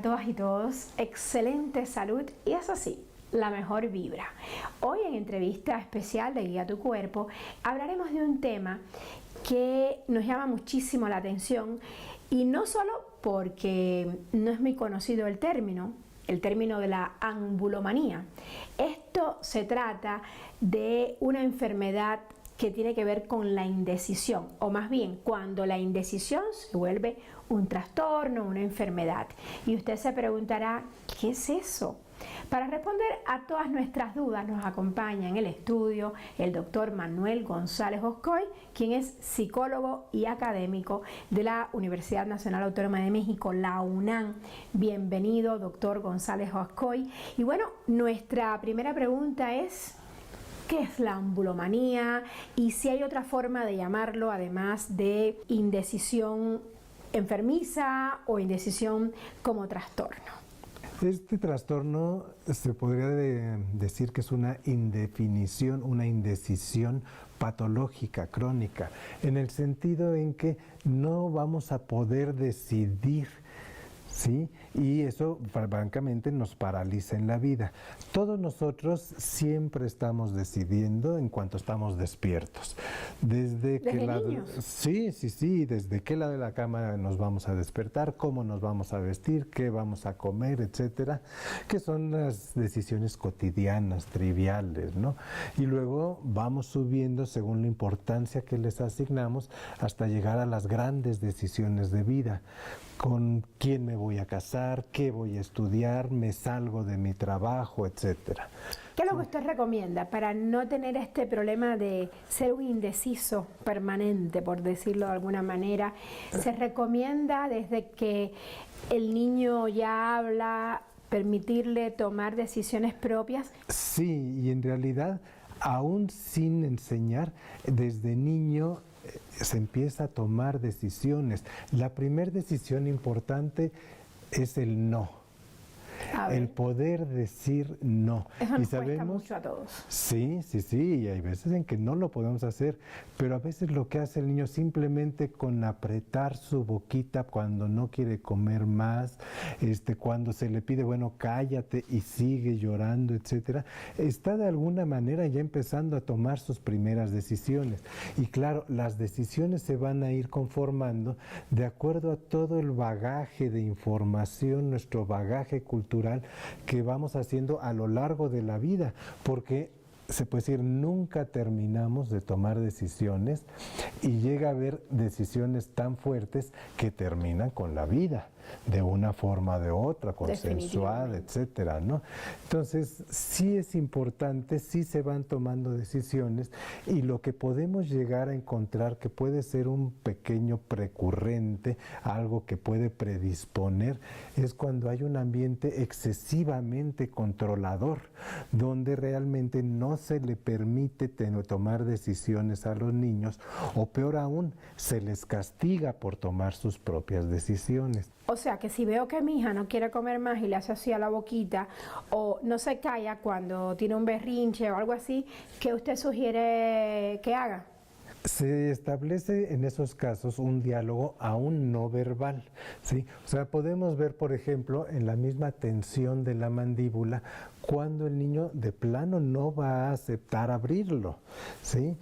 para todas y todos, excelente salud y eso sí, la mejor vibra. Hoy en entrevista especial de Guía tu Cuerpo hablaremos de un tema que nos llama muchísimo la atención y no solo porque no es muy conocido el término de la ambulomanía. Esto se trata de una enfermedad que tiene que ver con la indecisión, o más bien cuando la indecisión se vuelve un trastorno, una enfermedad. Y usted se preguntará, ¿qué es eso? Para responder a todas nuestras dudas nos acompaña en el estudio el doctor Manuel González Oscoy, quien es psicólogo y académico de la Universidad Nacional Autónoma de México, la UNAM. Bienvenido, doctor González Oscoy. Y bueno, nuestra primera pregunta es: ¿qué es la ambulomanía? Y si hay otra forma de llamarlo, además de indecisión enfermiza o indecisión como trastorno. Este trastorno se podría decir que es una indefinición, una indecisión patológica, crónica, en el sentido en que no vamos a poder decidir, ¿sí? Y eso francamente nos paraliza en la vida. Todos nosotros siempre estamos decidiendo en cuanto estamos despiertos. Desde qué lado, desde qué lado de la cama nos vamos a despertar, cómo nos vamos a vestir, qué vamos a comer, etcétera, que son las decisiones cotidianas, triviales, ¿no? Y luego vamos subiendo según la importancia que les asignamos hasta llegar a las grandes decisiones de vida. Con quién me voy a casar, qué voy a estudiar, me salgo de mi trabajo, etcétera. ¿Qué es lo que usted recomienda para no tener este problema de ser un indeciso permanente, por decirlo de alguna manera? ¿Se recomienda desde que el niño ya habla, permitirle tomar decisiones propias? Sí, y en realidad, aún sin enseñar, desde niño se empieza a tomar decisiones. La primera decisión importante es el no. El poder decir no. Eso nos cuesta mucho a todos. Sí, y hay veces en que no lo podemos hacer, pero a veces lo que hace el niño simplemente con apretar su boquita cuando no quiere comer más, cuando se le pide, bueno, cállate y sigue llorando, etcétera, está de alguna manera ya empezando a tomar sus primeras decisiones. Y claro, las decisiones se van a ir conformando de acuerdo a todo el bagaje de información, nuestro bagaje cultural que vamos haciendo a lo largo de la vida, porque se puede decir, nunca terminamos de tomar decisiones y llega a haber decisiones tan fuertes que terminan con la vida, de una forma o de otra, consensuada, etcétera, ¿no? Entonces, sí es importante, sí se van tomando decisiones y lo que podemos llegar a encontrar que puede ser un pequeño precurrente, algo que puede predisponer, es cuando hay un ambiente excesivamente controlador, donde realmente no se le permite tomar decisiones a los niños, o peor aún, se les castiga por tomar sus propias decisiones. O sea que si veo que mi hija no quiere comer más y le hace así a la boquita, o no se calla cuando tiene un berrinche o algo así, ¿qué usted sugiere que haga? Se establece en esos casos un diálogo aún no verbal, ¿sí? O sea, podemos ver, por ejemplo, en la misma tensión de la mandíbula, cuando el niño de plano no va a aceptar abrirlo, ¿sí?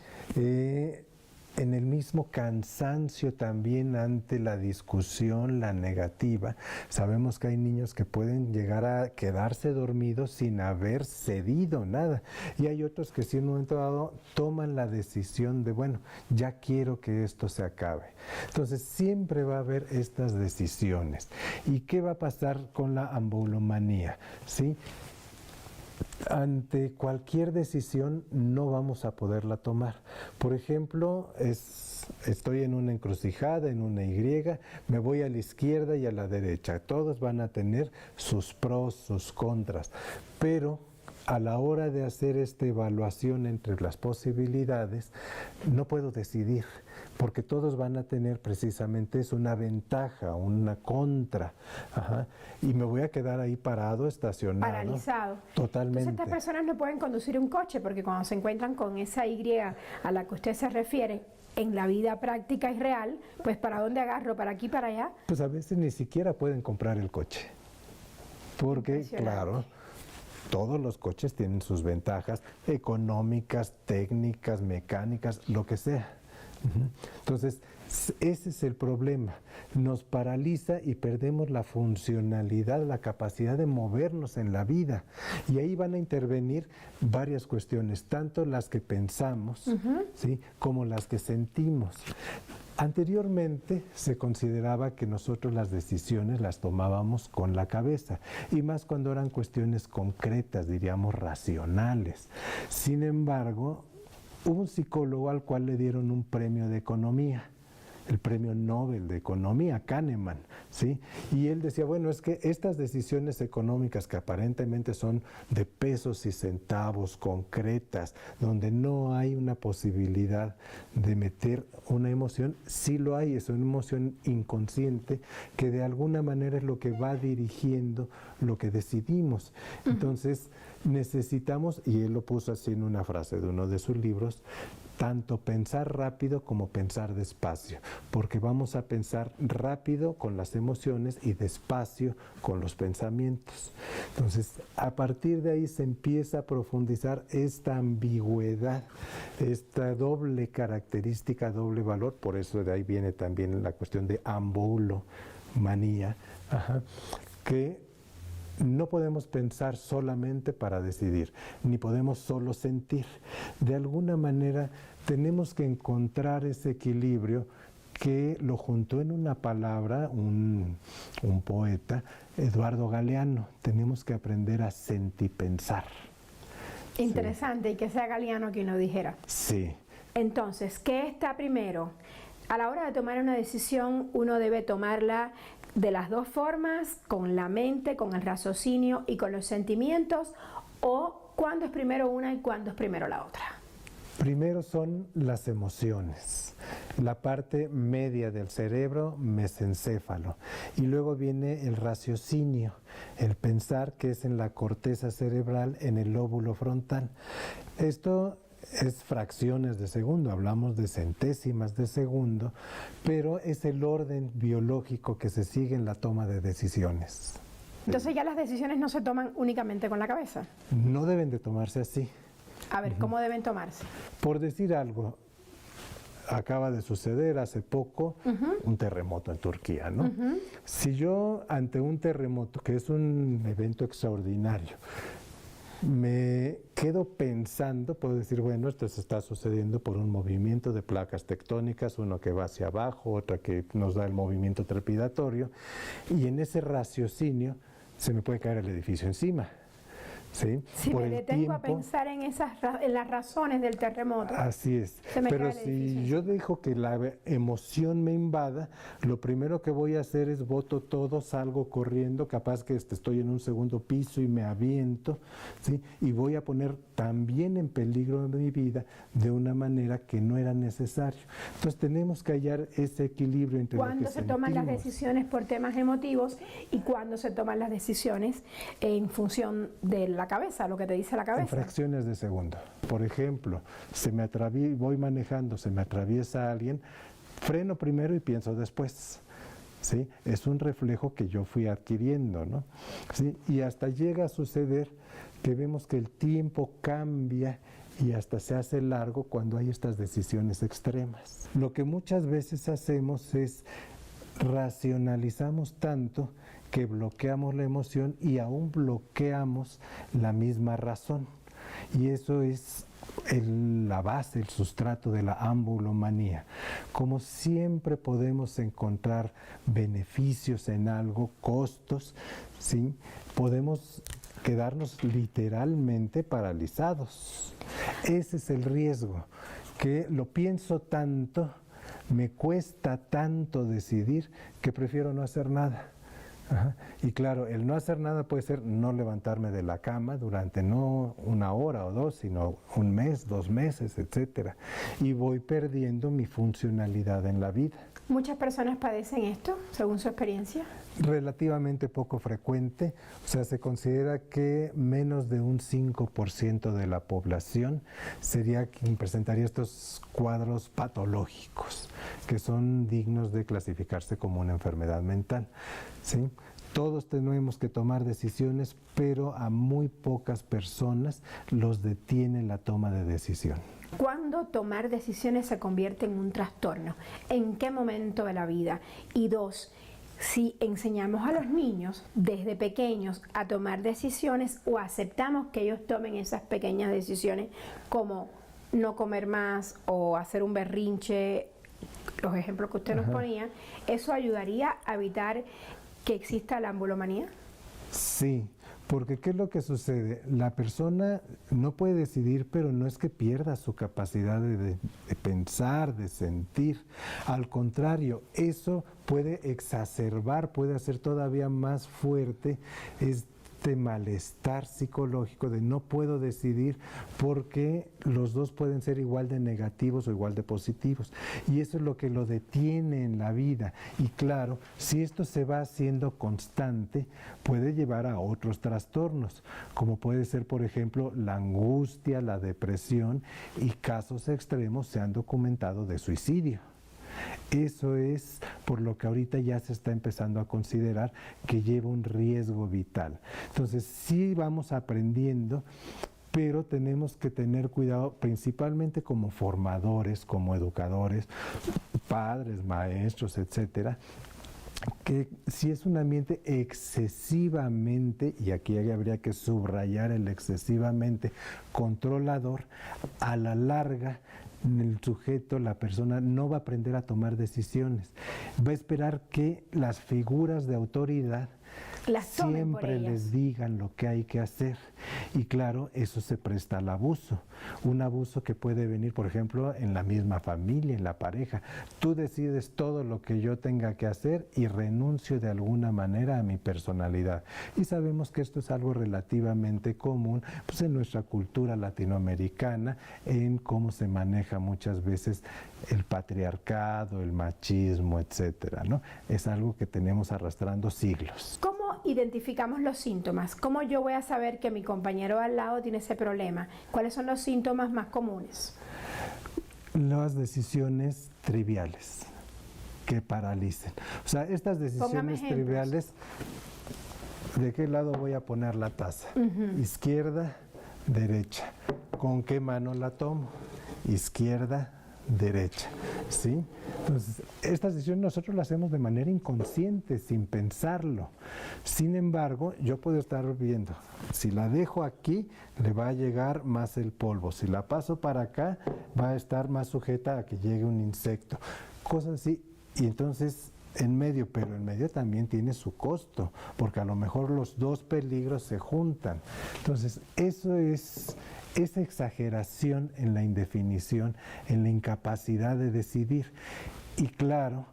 En el mismo cansancio también ante la discusión, la negativa. Sabemos que hay niños que pueden llegar a quedarse dormidos sin haber cedido nada. Y hay otros que sí en un momento dado toman la decisión de, bueno, ya quiero que esto se acabe. Entonces siempre va a haber estas decisiones. ¿Y qué va a pasar con la ambulomanía? ¿Sí? Ante cualquier decisión no vamos a poderla tomar. Por ejemplo, estoy en una encrucijada, en una Y, me voy a la izquierda y a la derecha. Todos van a tener sus pros, sus contras, pero a la hora de hacer esta evaluación entre las posibilidades, no puedo decidir, porque todos van a tener precisamente eso, una ventaja, una contra. Ajá. Y me voy a quedar ahí parado, estacionado. Paralizado. Totalmente. Entonces estas personas no pueden conducir un coche, porque cuando se encuentran con esa Y a la que usted se refiere, en la vida práctica y real, pues ¿para dónde agarro? ¿Para aquí, para allá? Pues a veces ni siquiera pueden comprar el coche. Porque, claro, todos los coches tienen sus ventajas económicas, técnicas, mecánicas, lo que sea. Entonces, ese es el problema. Nos paraliza y perdemos la funcionalidad, la capacidad de movernos en la vida. Y ahí van a intervenir varias cuestiones, tanto las que pensamos, ¿sí?, como las que sentimos. Anteriormente se consideraba que nosotros las decisiones las tomábamos con la cabeza, y más cuando eran cuestiones concretas, diríamos racionales. Sin embargo, hubo un psicólogo al cual le dieron un premio de economía, el premio Nobel de Economía, Kahneman, ¿sí? Y él decía, bueno, es que estas decisiones económicas que aparentemente son de pesos y centavos, concretas, donde no hay una posibilidad de meter una emoción, sí lo hay, es una emoción inconsciente que de alguna manera es lo que va dirigiendo lo que decidimos. Entonces necesitamos, y él lo puso así en una frase de uno de sus libros, tanto pensar rápido como pensar despacio, porque vamos a pensar rápido con las emociones y despacio con los pensamientos. Entonces, a partir de ahí se empieza a profundizar esta ambigüedad, esta doble característica, doble valor, por eso de ahí viene también la cuestión de ambulomanía, que no podemos pensar solamente para decidir, ni podemos solo sentir. De alguna manera tenemos que encontrar ese equilibrio que lo juntó en una palabra un poeta, Eduardo Galeano. Tenemos que aprender a sentipensar. Interesante, y que sea Galeano quien lo dijera. Sí. Entonces, ¿qué está primero? A la hora de tomar una decisión, uno debe tomarla de las dos formas, con la mente, con el raciocinio y con los sentimientos, o cuándo es primero una y cuándo es primero la otra. Primero son las emociones, la parte media del cerebro, mesencéfalo, y luego viene el raciocinio, el pensar, que es en la corteza cerebral, en el lóbulo frontal. Esto es fracciones de segundo, hablamos de centésimas de segundo, pero es el orden biológico que se sigue en la toma de decisiones. Entonces ya las decisiones no se toman únicamente con la cabeza. No deben de tomarse así. A ver, ¿cómo deben tomarse? Por decir algo, acaba de suceder hace poco un terremoto en Turquía, ¿no? Si yo ante un terremoto, que es un evento extraordinario, me quedo pensando, puedo decir, bueno, esto se está sucediendo por un movimiento de placas tectónicas, uno que va hacia abajo, otra que nos da el movimiento trepidatorio, y en ese raciocinio se me puede caer el edificio encima. ¿Sí? Si me detengo a pensar en las razones del terremoto. Así es. Pero si yo dejo que la emoción me invada, lo primero que voy a hacer es boto todo, salgo corriendo, capaz que estoy en un segundo piso y me aviento, ¿sí? Y voy a poner también en peligro mi vida de una manera que no era necesario. Entonces tenemos que hallar ese equilibrio entre lo que cuando se toman las decisiones por temas emotivos y cuando se toman las decisiones en función de la cabeza, lo que te dice la cabeza. En fracciones de segundo. Por ejemplo, voy manejando, se me atraviesa alguien, freno primero y pienso después. ¿Sí? Es un reflejo que yo fui adquiriendo, ¿no? ¿Sí? Y hasta llega a suceder que vemos que el tiempo cambia y hasta se hace largo cuando hay estas decisiones extremas. Lo que muchas veces hacemos es racionalizamos tanto que bloqueamos la emoción y aún bloqueamos la misma razón. Y eso es la base, el sustrato de la ambulomanía. Como siempre podemos encontrar beneficios en algo, costos, ¿sí? Podemos quedarnos literalmente paralizados. Ese es el riesgo, que lo pienso tanto, me cuesta tanto decidir que prefiero no hacer nada. Y claro, el no hacer nada puede ser no levantarme de la cama durante no una hora o dos, sino un mes, 2 meses, etcétera. Y voy perdiendo mi funcionalidad en la vida. ¿Muchas personas padecen esto, según su experiencia? Relativamente poco frecuente, o sea, se considera que menos de un 5% de la población sería quien presentaría estos cuadros patológicos, que son dignos de clasificarse como una enfermedad mental, ¿sí? Todos tenemos que tomar decisiones, pero a muy pocas personas los detiene la toma de decisión. ¿Cuándo tomar decisiones se convierte en un trastorno? ¿En qué momento de la vida? Y dos, si enseñamos a los niños desde pequeños a tomar decisiones o aceptamos que ellos tomen esas pequeñas decisiones como no comer más o hacer un berrinche, los ejemplos que usted nos ponía, ¿eso ayudaría a evitar que exista la ambulomanía? Sí, porque ¿qué es lo que sucede? La persona no puede decidir, pero no es que pierda su capacidad de pensar, de sentir. Al contrario, eso puede exacerbar, puede hacer todavía más fuerte este malestar psicológico de no puedo decidir, porque los dos pueden ser igual de negativos o igual de positivos, y eso es lo que lo detiene en la vida. Y claro, si esto se va haciendo constante, puede llevar a otros trastornos, como puede ser, por ejemplo, la angustia, la depresión, y casos extremos se han documentado de suicidio. Eso es por lo que ahorita ya se está empezando a considerar que lleva un riesgo vital. Entonces sí vamos aprendiendo, pero tenemos que tener cuidado, principalmente como formadores, como educadores, padres, maestros, etcétera, que si es un ambiente excesivamente, y aquí habría que subrayar el excesivamente controlador, a la larga el sujeto, la persona, no va a aprender a tomar decisiones. Va a esperar que las figuras de autoridad siempre les digan lo que hay que hacer. Y claro, eso se presta al abuso. Un abuso que puede venir, por ejemplo, en la misma familia, en la pareja. Tú decides todo lo que yo tenga que hacer y renuncio de alguna manera a mi personalidad. Y sabemos que esto es algo relativamente común, pues, en nuestra cultura latinoamericana, en cómo se maneja muchas veces el patriarcado, el machismo, etcétera, ¿no? Es algo que tenemos arrastrando siglos. ¿Cómo identificamos los síntomas? ¿Cómo yo voy a saber que mi compañero al lado tiene ese problema? ¿Cuáles son los síntomas más comunes? Las decisiones triviales que paralicen. O sea, estas decisiones triviales, ¿de qué lado voy a poner la taza? Izquierda, derecha. ¿Con qué mano la tomo? Izquierda, derecha, ¿sí? Entonces, estas decisiones nosotros las hacemos de manera inconsciente, sin pensarlo. Sin embargo, yo puedo estar viendo, si la dejo aquí, le va a llegar más el polvo. Si la paso para acá, va a estar más sujeta a que llegue un insecto. Cosas así. Y entonces, en medio, pero en medio también tiene su costo, porque a lo mejor los dos peligros se juntan. Entonces, eso es esa exageración en la indefinición, en la incapacidad de decidir. Y claro,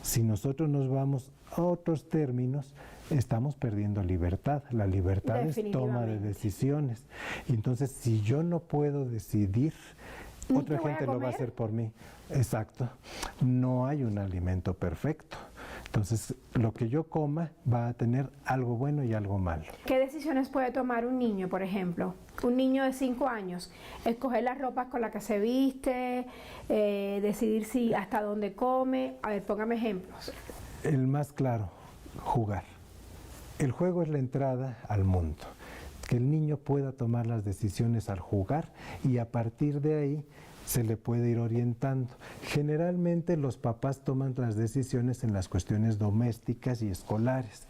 si nosotros nos vamos a otros términos, estamos perdiendo libertad. La libertad es toma de decisiones. Y entonces, si yo no puedo decidir, otra gente lo va a hacer por mí. Exacto. No hay un alimento perfecto. Entonces, lo que yo coma va a tener algo bueno y algo malo. ¿Qué decisiones puede tomar un niño, por ejemplo? Un niño de 5 años, escoger las ropas con las que se viste, decidir si hasta dónde come. A ver, póngame ejemplos. El más claro, jugar. El juego es la entrada al mundo. Que el niño pueda tomar las decisiones al jugar y a partir de ahí se le puede ir orientando. Generalmente los papás toman las decisiones en las cuestiones domésticas y escolares,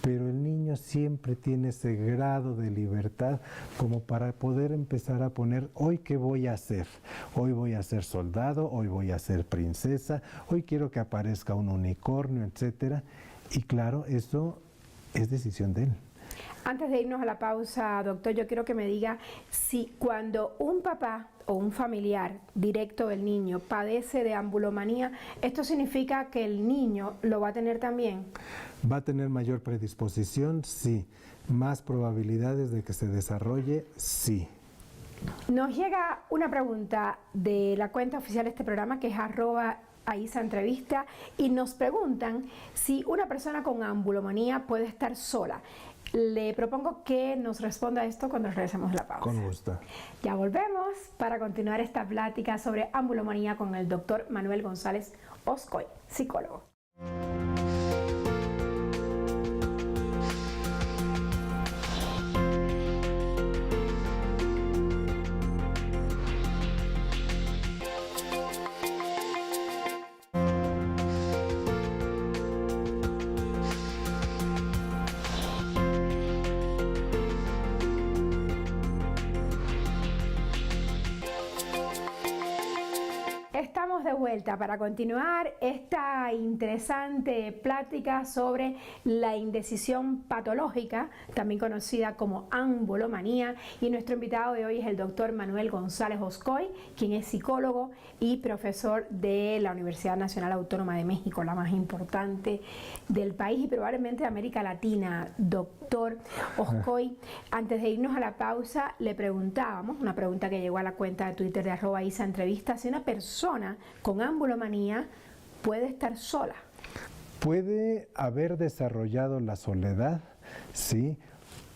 pero el niño siempre tiene ese grado de libertad como para poder empezar a poner, hoy qué voy a hacer, hoy voy a ser soldado, hoy voy a ser princesa, hoy quiero que aparezca un unicornio, etcétera. Y claro, eso es decisión de él. Antes de irnos a la pausa, doctor, yo quiero que me diga si cuando un papá o un familiar directo del niño padece de ambulomanía, ¿esto significa que el niño lo va a tener también? ¿Va a tener mayor predisposición? Sí. ¿Más probabilidades de que se desarrolle? Sí. Nos llega una pregunta de la cuenta oficial de este programa, que es @AISAentrevista, y nos preguntan si una persona con ambulomanía puede estar sola. Le propongo que nos responda a esto cuando regresemos a la pausa. Con gusto. Ya volvemos para continuar esta plática sobre ambulomanía con el doctor Manuel González Oscoy, psicólogo. vuelta para continuar esta interesante plática sobre la indecisión patológica, también conocida como ambulomanía, y nuestro invitado de hoy es el doctor Manuel González Oscoy, quien es psicólogo y profesor de la Universidad Nacional Autónoma de México, la más importante del país y probablemente de América Latina. Doctor Oscoy, antes de irnos a la pausa, le preguntábamos, una pregunta que llegó a la cuenta de Twitter de @IsaEntrevista, si una persona con ambulomanía puede estar sola. Puede haber desarrollado la soledad, sí.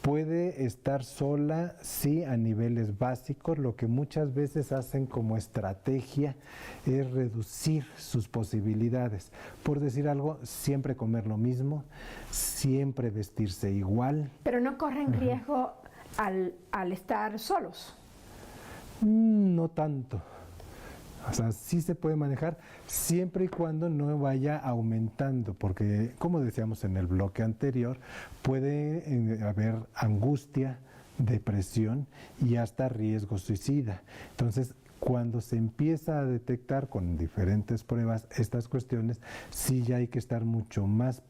Puede estar sola, sí, a niveles básicos. Lo que muchas veces hacen como estrategia es reducir sus posibilidades. Por decir algo, siempre comer lo mismo, siempre vestirse igual. Pero no corren riesgo al estar solos. No tanto. O sea, sí se puede manejar siempre y cuando no vaya aumentando, porque como decíamos en el bloque anterior, puede haber angustia, depresión y hasta riesgo suicida. Entonces, cuando se empieza a detectar con diferentes pruebas estas cuestiones, sí ya hay que estar mucho más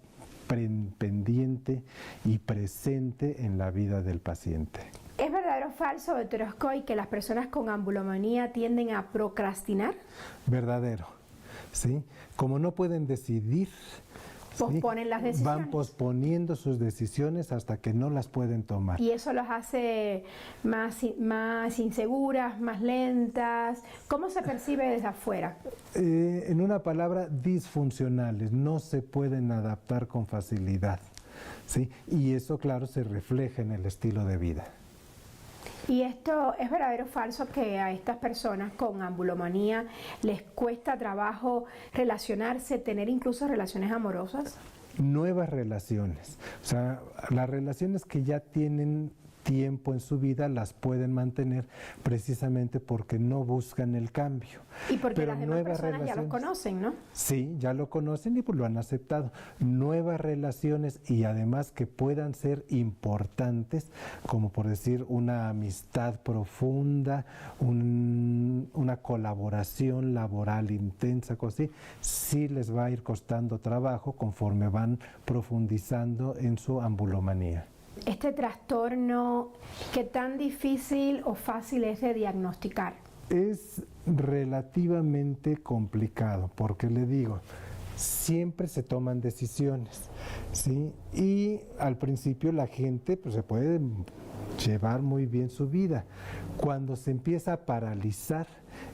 pendiente y presente en la vida del paciente. ¿Es verdadero o falso, doctor Oscoy, que las personas con ambulomanía tienden a procrastinar? Verdadero, ¿sí? Como no pueden decidir, posponen ¿sí? las decisiones. Van posponiendo sus decisiones hasta que no las pueden tomar. Y eso los hace más inseguras, más lentas. ¿Cómo se percibe desde afuera? En una palabra, disfuncionales, no se pueden adaptar con facilidad, ¿sí? Y eso, claro, se refleja en el estilo de vida. ¿Y esto es verdadero o falso que a estas personas con ambulomanía les cuesta trabajo relacionarse, tener incluso relaciones amorosas? Nuevas relaciones, o sea, las relaciones que ya tienen tiempo en su vida las pueden mantener precisamente porque no buscan el cambio. Y porque las demás personas ya los conocen, ¿no? Sí, ya lo conocen y pues lo han aceptado. Nuevas relaciones y además que puedan ser importantes, como por decir una amistad profunda, una colaboración laboral intensa, cosas así, sí les va a ir costando trabajo conforme van profundizando en su ambulomanía. Este trastorno, ¿qué tan difícil o fácil es de diagnosticar? Es relativamente complicado, porque le digo, siempre se toman decisiones, ¿sí? Y al principio la gente pues, se puede llevar muy bien su vida. Cuando se empieza a paralizar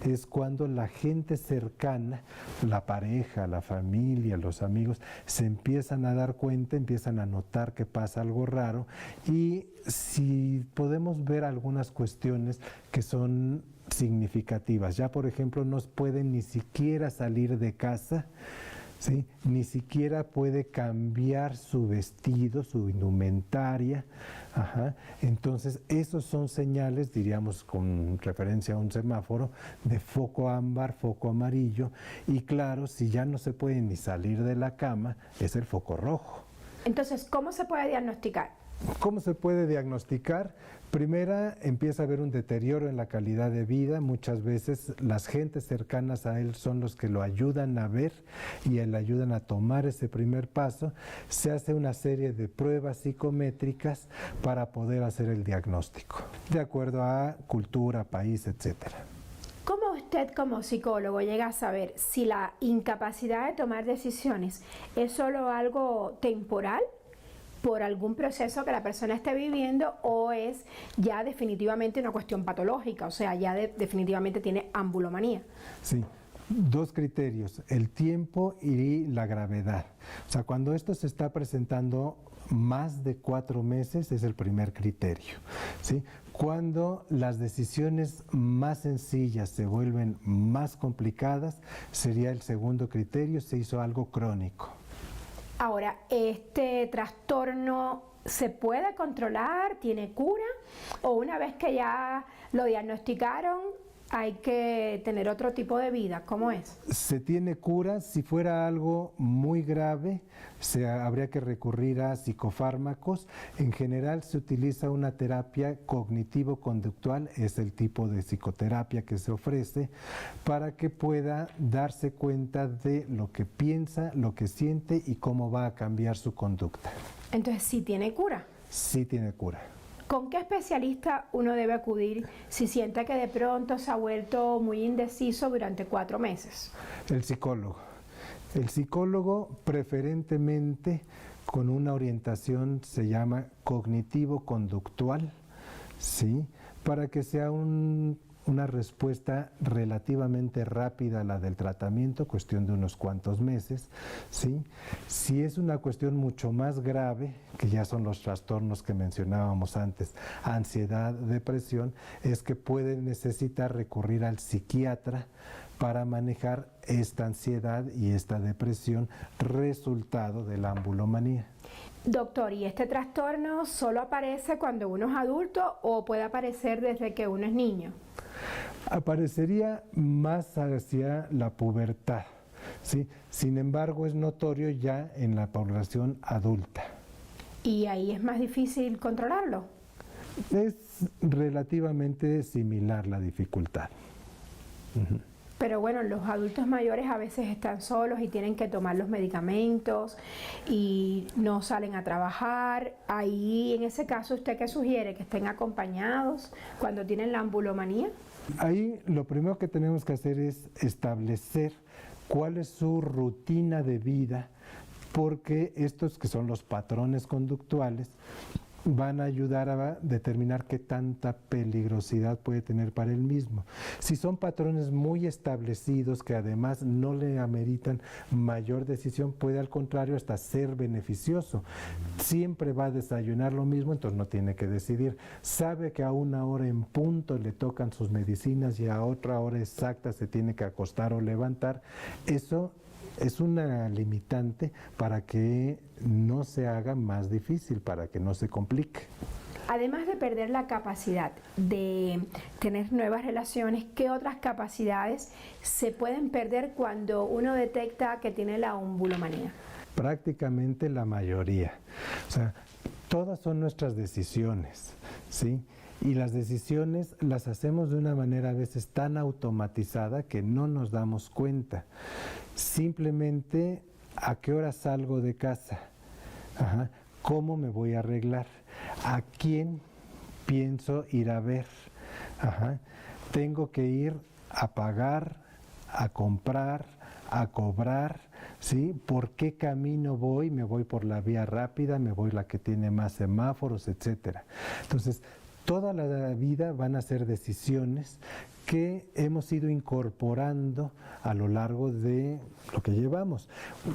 es cuando la gente cercana, la pareja, la familia, los amigos, se empiezan a dar cuenta, empiezan a notar que pasa algo raro y si podemos ver algunas cuestiones que son significativas, ya por ejemplo no pueden ni siquiera salir de casa, ¿sí? Ni siquiera puede cambiar su vestido, su indumentaria. Ajá. Entonces, esos son señales, diríamos con referencia a un semáforo, de foco ámbar, foco amarillo, y claro, si ya no se puede ni salir de la cama, es el foco rojo. Entonces, ¿cómo se puede diagnosticar? ¿Cómo se puede diagnosticar? Primera, empieza a haber un deterioro en la calidad de vida. Muchas veces las gentes cercanas a él son los que lo ayudan a ver y le ayudan a tomar ese primer paso. Se hace una serie de pruebas psicométricas para poder hacer el diagnóstico, de acuerdo a cultura, país, etcétera. ¿Cómo usted como psicólogo llega a saber si la incapacidad de tomar decisiones es solo algo temporal por algún proceso que la persona esté viviendo o es ya definitivamente una cuestión patológica, o sea, ya definitivamente tiene ambulomanía? Sí. Dos criterios, el tiempo y la gravedad. O sea, cuando esto se está presentando más de 4 meses es el primer criterio, ¿sí? Cuando las decisiones más sencillas se vuelven más complicadas, sería el segundo criterio, se hizo algo crónico. Ahora, ¿este trastorno se puede controlar? ¿Tiene cura? ¿O una vez que ya lo diagnosticaron, hay que tener otro tipo de vida. ¿Cómo es? Se tiene cura. Si fuera algo muy grave, habría que recurrir a psicofármacos. En general se utiliza una terapia cognitivo-conductual, es el tipo de psicoterapia que se ofrece, para que pueda darse cuenta de lo que piensa, lo que siente y cómo va a cambiar su conducta. Entonces, ¿sí tiene cura? Sí tiene cura. ¿Con qué especialista uno debe acudir si siente que de pronto se ha vuelto muy indeciso durante 4 meses? El psicólogo. El psicólogo, preferentemente con una orientación, se llama cognitivo-conductual, ¿sí? Para que sea una respuesta relativamente rápida a la del tratamiento, cuestión de unos cuantos meses, ¿sí? Si es una cuestión mucho más grave, que ya son los trastornos que mencionábamos antes, ansiedad, depresión, es que puede necesitar recurrir al psiquiatra para manejar esta ansiedad y esta depresión resultado de la ambulomanía. Doctor, ¿y este trastorno solo aparece cuando uno es adulto o puede aparecer desde que uno es niño? Aparecería más hacia la pubertad, ¿sí? Sin embargo, es notorio ya en la población adulta. ¿Y ahí es más difícil controlarlo? Es relativamente similar la dificultad. Pero bueno, los adultos mayores a veces están solos y tienen que tomar los medicamentos y no salen a trabajar. Ahí, en ese caso, ¿usted qué sugiere? ¿Que estén acompañados cuando tienen la ambulomanía? Ahí lo primero que tenemos que hacer es establecer cuál es su rutina de vida, porque estos que son los patrones conductuales van a ayudar a determinar qué tanta peligrosidad puede tener para él mismo. Si son patrones muy establecidos que además no le ameritan mayor decisión, puede al contrario hasta ser beneficioso. Siempre va a desayunar lo mismo, entonces no tiene que decidir. Sabe que a 1 hora en punto le tocan sus medicinas y a otra hora exacta se tiene que acostar o levantar. Eso es una limitante para que no se haga más difícil, para que no se complique. Además de perder la capacidad de tener nuevas relaciones, ¿qué otras capacidades se pueden perder cuando uno detecta que tiene la ambulomanía? Prácticamente la mayoría. O sea, todas son nuestras decisiones, ¿sí? Y las decisiones las hacemos de una manera a veces tan automatizada que no nos damos cuenta. Simplemente, ¿a qué hora salgo de casa? Ajá. ¿Cómo me voy a arreglar? ¿A quién pienso ir a ver? Ajá. Tengo que ir a pagar, a comprar, a cobrar, ¿sí? ¿Por qué camino voy? ¿Me voy por la vía rápida? ¿Me voy la que tiene más semáforos, etcétera? Entonces, toda la vida van a ser decisiones que hemos ido incorporando a lo largo de lo que llevamos.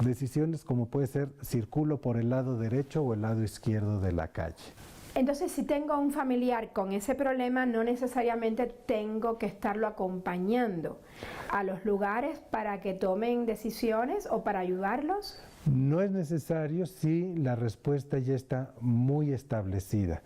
Decisiones como puede ser, circulo por el lado derecho o el lado izquierdo de la calle. Entonces, si tengo un familiar con ese problema, no necesariamente tengo que estarlo acompañando a los lugares para que tomen decisiones o para ayudarlos. No es necesario si la respuesta ya está muy establecida.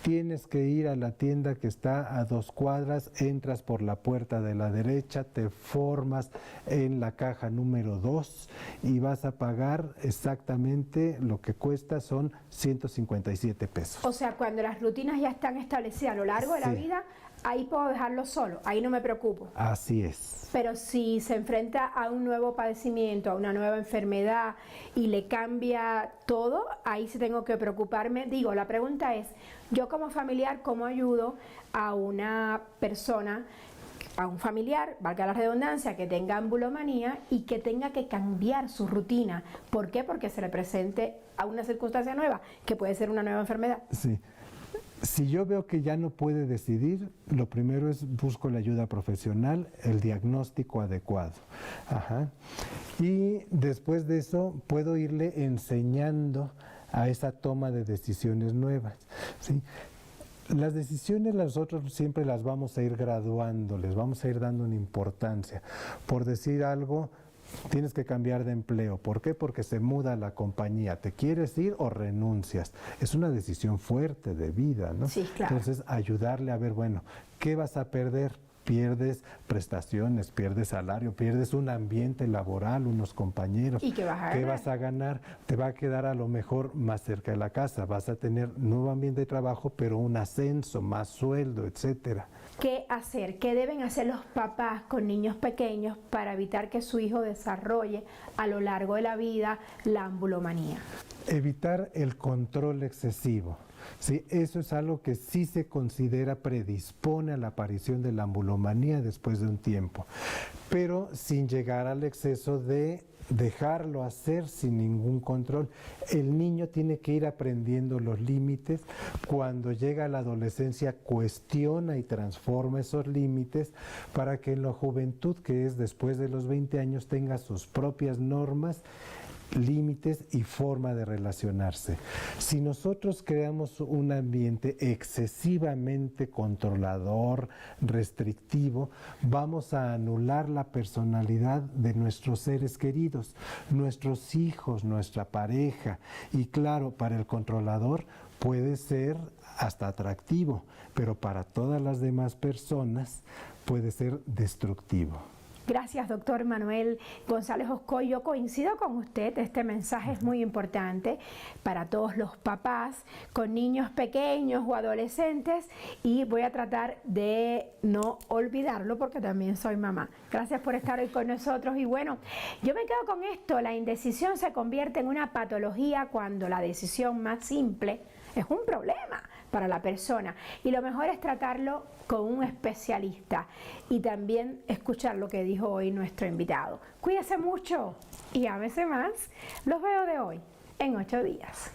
Tienes que ir a la tienda que está a 2 cuadras, entras por la puerta de la derecha, te formas en la caja número 2 y vas a pagar exactamente lo que cuesta, son 157 pesos. O sea, cuando las rutinas ya están establecidas a lo largo de la vida, ahí puedo dejarlo solo, ahí no me preocupo. Así es. Pero si se enfrenta a un nuevo padecimiento, a una nueva enfermedad y le cambia todo, ahí sí tengo que preocuparme. Digo, la pregunta es, yo como familiar, ¿cómo ayudo a una persona, a un familiar, valga la redundancia, que tenga ambulomanía y que tenga que cambiar su rutina? ¿Por qué? Porque se le presente a una circunstancia nueva, que puede ser una nueva enfermedad. Sí. Si yo veo que ya no puede decidir, lo primero es busco la ayuda profesional, el diagnóstico adecuado. Ajá. Y después de eso puedo irle enseñando a esa toma de decisiones nuevas, ¿sí? Las decisiones nosotros siempre las vamos a ir graduando, les vamos a ir dando una importancia. Por decir algo, tienes que cambiar de empleo. ¿Por qué? Porque se muda la compañía. ¿Te quieres ir o renuncias? Es una decisión fuerte de vida, ¿no? Sí, claro. Entonces, ayudarle a ver, bueno, ¿qué vas a perder? pierdes prestaciones, pierdes salario, pierdes un ambiente laboral, unos compañeros. ¿Y qué vas a ganar? ¿Qué vas a ganar? Te va a quedar a lo mejor más cerca de la casa, vas a tener nuevo ambiente de trabajo, pero un ascenso, más sueldo, etcétera. ¿Qué hacer? ¿Qué deben hacer los papás con niños pequeños para evitar que su hijo desarrolle a lo largo de la vida la ambulomanía? Evitar el control excesivo. Sí, eso es algo que sí se considera predispone a la aparición de la ambulomanía después de un tiempo, pero sin llegar al exceso de dejarlo hacer sin ningún control. El niño tiene que ir aprendiendo los límites. Cuando llega a la adolescencia, cuestiona y transforma esos límites para que en la juventud, que es después de los 20 años, tenga sus propias normas, límites y forma de relacionarse. Si nosotros creamos un ambiente excesivamente controlador, restrictivo, vamos a anular la personalidad de nuestros seres queridos, nuestros hijos, nuestra pareja. Y claro, para el controlador puede ser hasta atractivo, pero para todas las demás personas puede ser destructivo. Gracias, doctor Manuel González Oscoy. Yo coincido con usted, este mensaje es muy importante para todos los papás con niños pequeños o adolescentes y voy a tratar de no olvidarlo porque también soy mamá. Gracias por estar hoy con nosotros y bueno, yo me quedo con esto, la indecisión se convierte en una patología cuando la decisión más simple es un problema para la persona y lo mejor es tratarlo con un especialista y también escuchar lo que dijo hoy nuestro invitado. Cuídese mucho y ámese más. Los veo de hoy en 8 días.